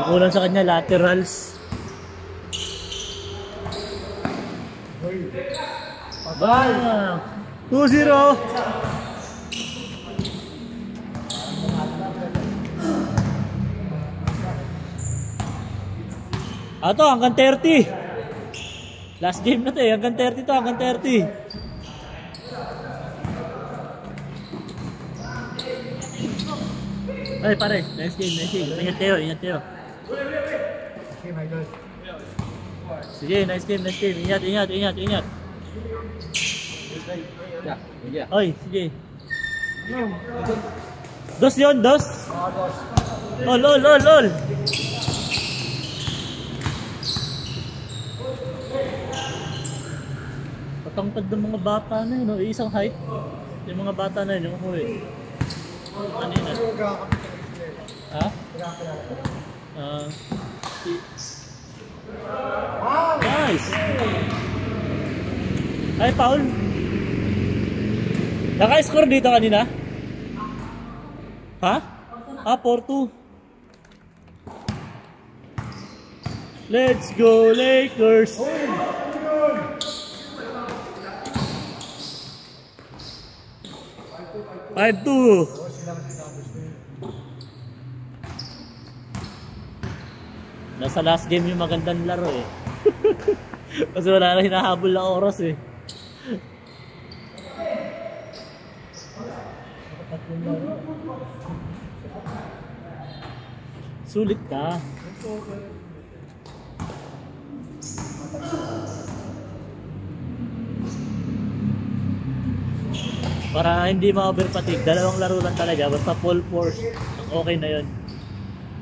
kulang sa kanya laterals. Bang! 2-0. Ato hanggang 30. Last game na to eh, hanggang 30 to, hanggang 30. Ay pare, nice game, nice game. Ingat kayo, ingat kayo. Sige, nice game, nice game. Ingat, ingat, ingat, ingat. Oy, sige. Dos yun, dos. Oh, lol, lol, lol. Patangkad ng mga bata na yun, no? Isang height. Yung mga bata na yun, yung umuwi. Kanina. Ha? Nice! Ay, Paul. Naka-score dito kanina? Ha? Ah, 4-2. Let's go, Lakers! 5-2. Nasa last game yung magandang laro eh. Kasi wala na hinahabol na oras eh. Sulit ka. Para hindi ma-overfatigue, dalawang laro lang talaga, basta full force, okay na yun.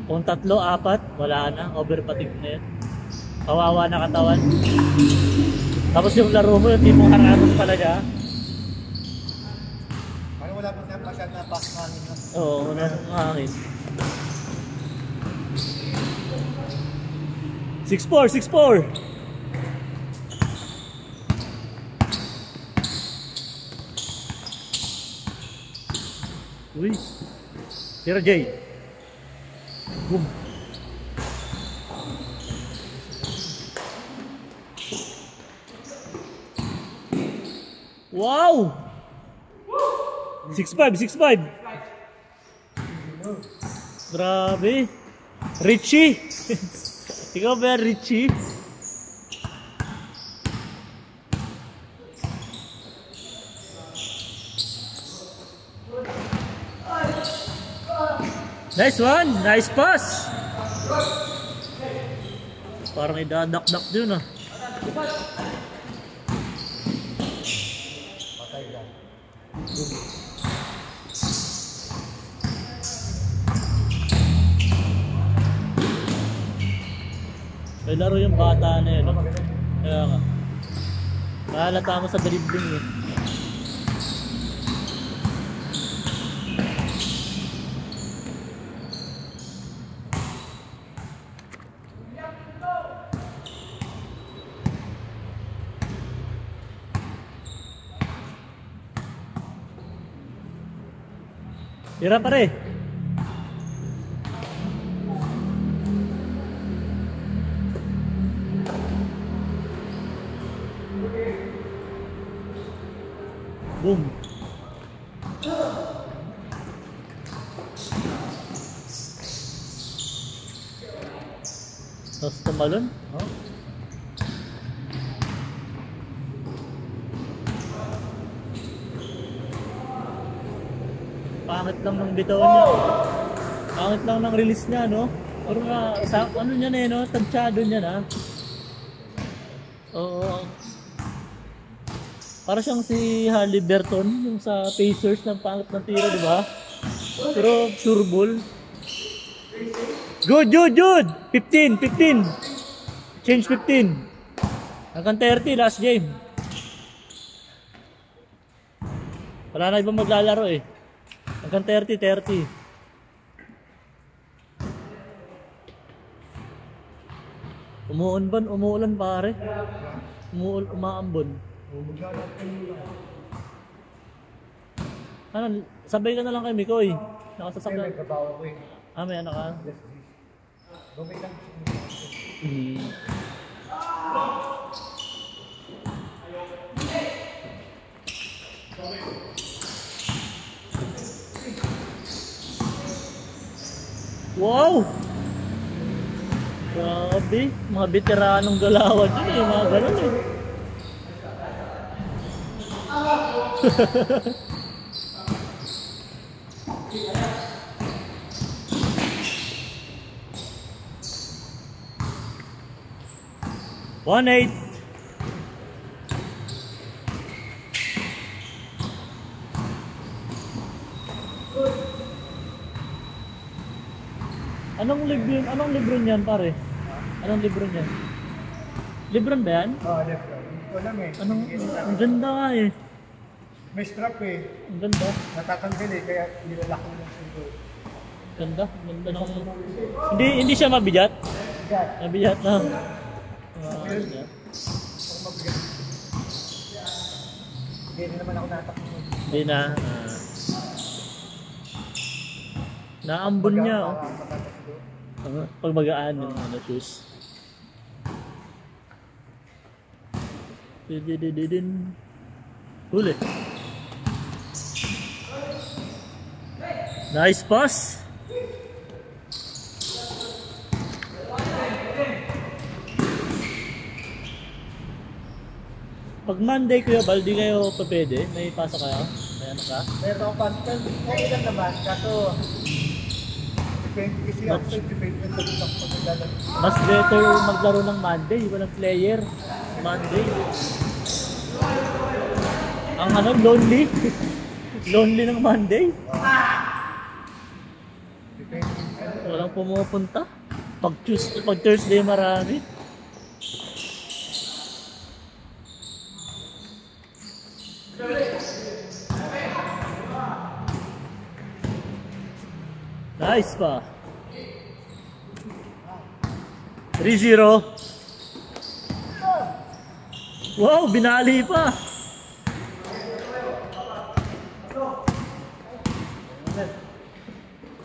Kung 3, 4, wala na, overfatigue na yun. Kawawa na katawan. Tapos yung laro mo, yung tipong haramos talaga. Parang wala pa siya pasyad na pass hangin. Oo, wala nang hangin. 6-4, 6-4! Uy, tira Jay. Boom. Wow! 6-5, 6-5. Grabe. Richie. Ikaw ba Richie? Nice one! Nice pass! Parang idadakdak din ah. Patay lang. May laro yung bata na yun. Kaya nga. Mahalata mo sa dribbling eh. Tira pare. Boom. Tapos tumalon. Oh. Pangit lang ng bitaw niya. Pangit lang ng release niya, no? Pero nga, sa, ano niya na eh, no? Tansyado niya na. Oo. Para siyang si Halliburton, yung sa Pacers ng pangit ng tira, di ba? Pero sure ball. Good, good, good! 15, 15. Change 15. Hanggang 30, last game. Wala na ibang maglalaro eh. Hanggang 30, 30. Umuulan pare. Umaambon. Ano, sabay ka na lang kay Mikoy. Nakasasakyan. May trabaho ko eh. Ah, may anak ka? Bumay lang. Hmm. Wow! Grabe, mga veteranong galawan dyan eh, mga ganun eh. One eight. Anong libro niyan, pare? Anong libro niyan? Libron ba yan? Oo, left right. Hindi ko alam eh. Ang ganda nga eh. May strap eh. Ang ganda. Natatanggal eh, kaya nilalak ko lang siguro. Ganda. Ganda ng... Hindi siya mabigat? Bigat. Mabigat na. Mabigat. Hindi naman ako natakbo. Hindi na. Naambon niya. Oh. Pag magaan yung shoes. Didididin. Huli. Nice pass. Pag Monday, Kuya Bal, di kayo pa pwede? May pasa kayo? May ano ka? Meron ako pascal. Okay lang naman. Kaso, depende kasi ako sa depende sa dito ako paglalaro. Mas better maglaro ng Monday. Walang player. Monday. Ang ano, lonely. Lonely ng Monday. Depende. Walang pumupunta. Pag Thursday marami. Nice pa. 3-0. Wow, binali pa.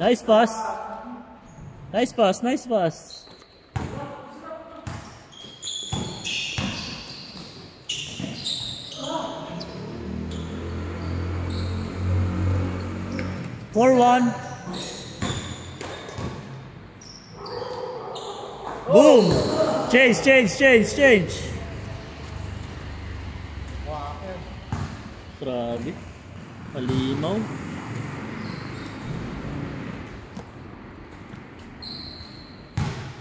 Nice pass. Nice pass, nice pass. Four one. Boom! Change. Grabe. Malimaw.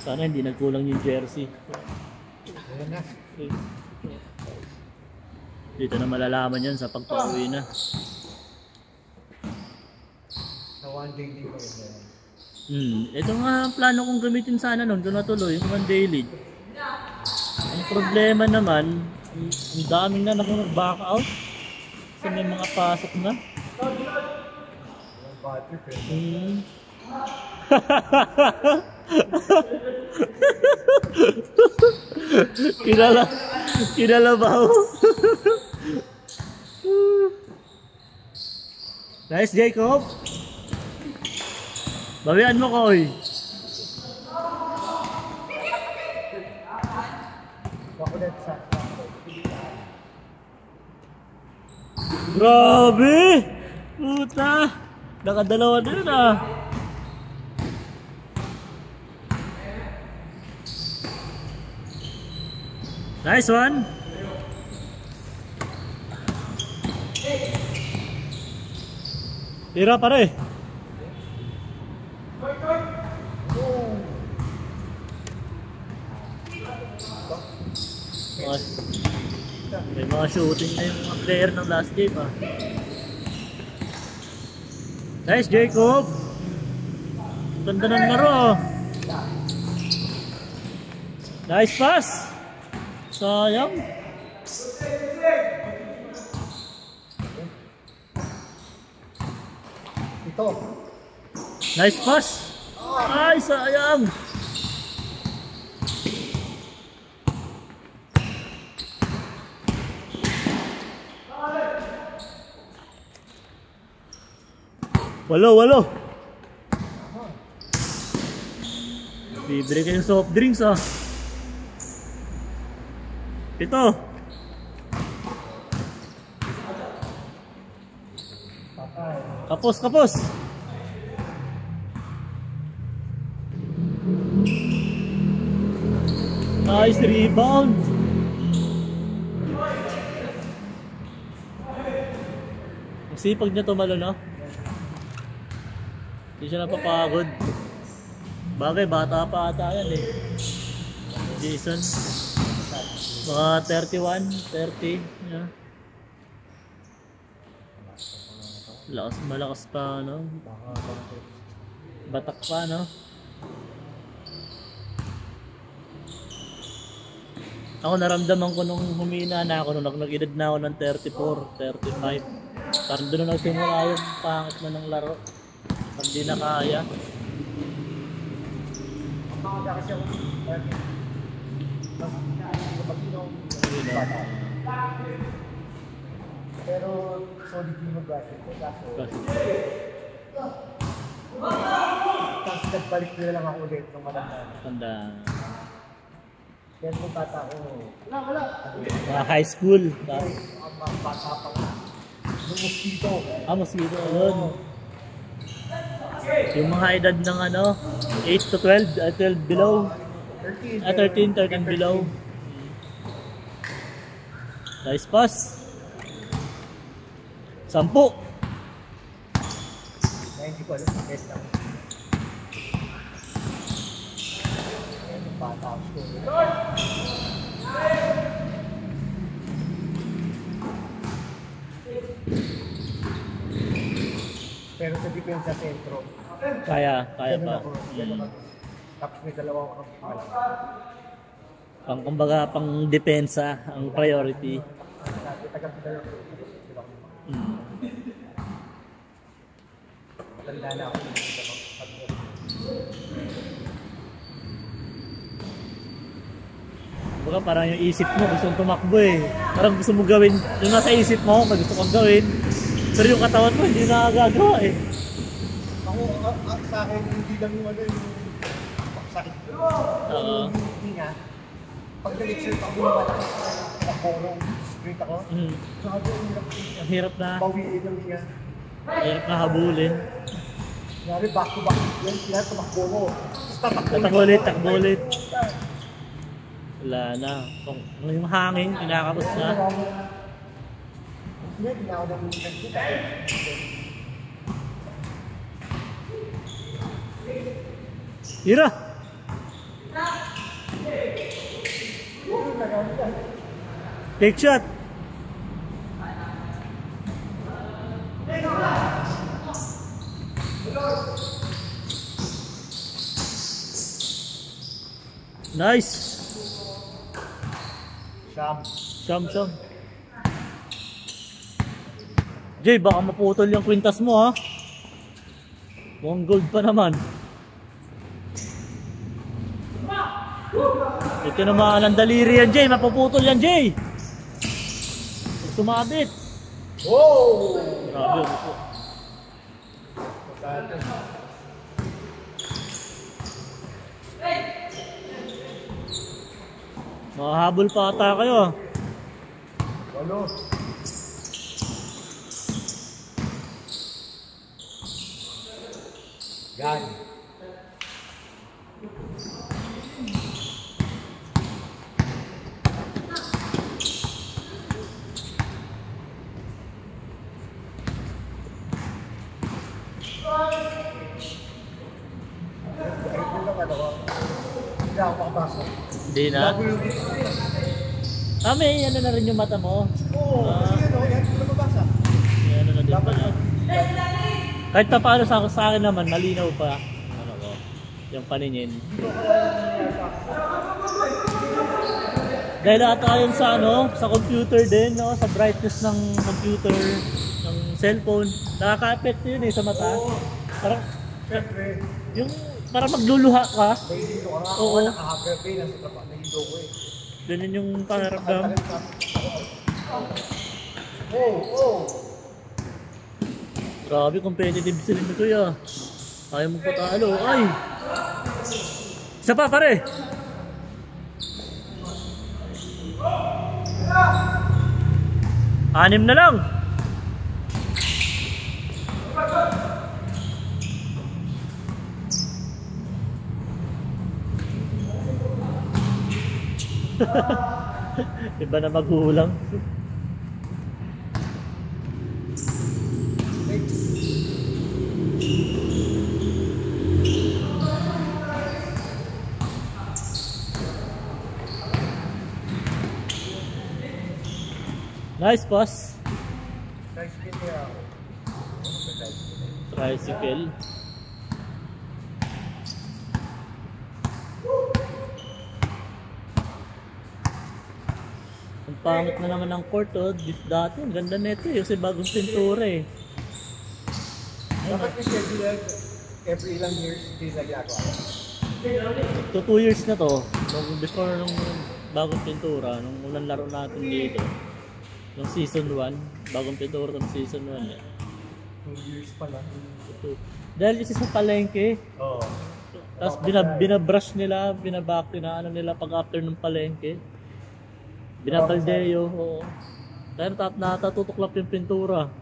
Sana hindi nagkulang yung jersey. Ayan na. Dito na malalaman yan sa pagpauwi na. Sa one day din ko rin. Ito nga plano kong gamitin sana nun kung natuloy yung one day league. Ang problema naman, ang daming na nag-back out. Kasi may mga pasok na. Yung battery pwede. Kilala ba ako? Nice, Jacob. Bawian mo, Koy. Bakulat sa. Grabe! Puta! Nakadalawa na yun ah. Nice one! Tira pare! May mga shooting na yung mga player ng last game ah. Nice, Jacob! Ganda ng laro ah. Nice pass! Sayang! Ito. Nice pass! Ay, sayang! Walo. Libre kayong soft drinks ah. Ito. Patay. Kapos, kapos. Nice rebound. Ang sipag niya tumalo, no? Hindi siya napapagod. Bagay, bata pa ata yan eh. Jason. Mga 31, 30. Yeah. Malakas pa, no? Batak pa, no? Ako naramdaman ko nung humina na ako, nung nag-edad na ako ng 34, 35. Parang doon na nagsimula yung pangit na ng laro. Parang di na kaya. Pero solid yung mag-graphic ko. Tapos nagbalik nila lang ako ulit ng matanda. Tanda. Kaya kung bata ko, Mga high school. ang mga bata pa nga. Yung mosquito. Mosquito. Yun. Yung mga edad ng ano, 8 to 12, 12 below. 13 below. Nice pass. 10. Na hindi ko alam kung lang. Ayan yung bata ko. Pero sa depensa sentro. Kaya pa. Tapos may dalawang kapal. Kumbaga pang depensa ang priority. Tagal-tagal ako. Tanda na ako. Kumbaga parang yung isip mo gusto mong tumakbo eh. Parang gusto mo gawin, yung nasa isip mo, gusto kong gawin. Pero yung katawan mo hindi nakagagawa eh. Ako, sa akin, hindi lang yung ano yung sakit. Hindi nga. Pag nag-exert ako yung malakas na porong sprint ako, sabi ang hirap. Ang hirap na. Bawiin ang hinga. Hirap na habulin. Nangyari back to back. Yan, sila tumakbo mo. Takbo ulit. Wala na. Kung yung hangin, kinakapos na. Hindi, hindi ako nang nagkita. Hira! Take shot! Nice! Siyam. Jay, baka maputol yung kwintas mo ha. Mukhang gold pa naman. Ito naman ang daliri yan, Jay. Mapuputol yan, Jay. Pag sumabit. Wow! Grabe yung po. Mahabol pa ata kayo. Walo. Yan. Hindi ako makapasok. Hindi na. May ano na rin yung mata mo. Oo, kasi ano, yan hindi mababasa. May ano na din pala. Kahit pa paano sa akin naman, malinaw pa. Ano ko, yung paningin. Dahil ata yun sa ano, sa computer din, no? Sa brightness ng computer, ng cellphone. Nakaka-affect yun eh sa mata. Parang, yung parang magluluha ka. Nahihilo ka nga. Oo. Ako nakaka-happy na sa trabaho. Nahihilo ko eh. Ganun yung pangaramdam. Oh. Grabe, competitive sila nito ya. Ayaw mo patalo. Ay! Isa pa, pare. Anim na lang. Iba na maghulang. Nice pass. Tricycle niya ako. Tricycle. Ang pangit na naman ng court, oh. Dati, ang ganda nito eh. Kasi bagong pintura eh. Dapat yung schedule every ilang years, hindi na ginagawa. So 2 years na to. Before nung bagong pintura, nung unang laro natin dito. Nung season 1, bagong pintura ng season 1 eh. 2 years pa lang. Dahil kasi sa palengke. Oo. Tapos binabrush nila, binabak na ano nila pag after ng palengke. Binabaldeo, oo. Kaya natatutuklap yung pintura.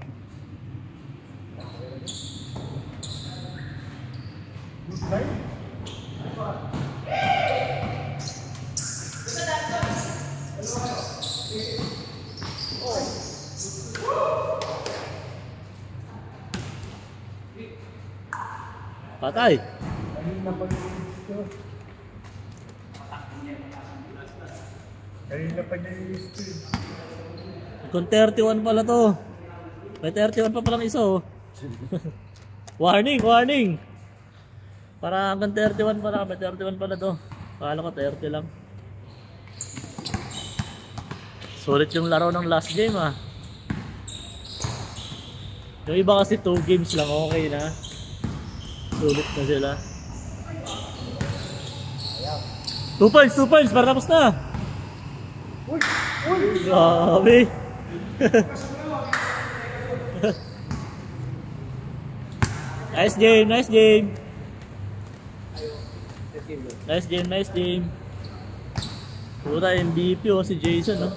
Patay! Kanina pa niya yung list eh. Kung 31 pala to. May 31 pa palang isa oh. Warning, warning! Para hanggang 31 pala, may 31 pala to. Akala ko 30 lang. Sulit yung laro ng last game ah. Yung iba kasi 2 games lang, okay na. Sulit na sila. 2 points, para tapos na. Uy! Uy! Grabe. Nice game, nice game. Nice game. Puta MVP oh si Jason oh.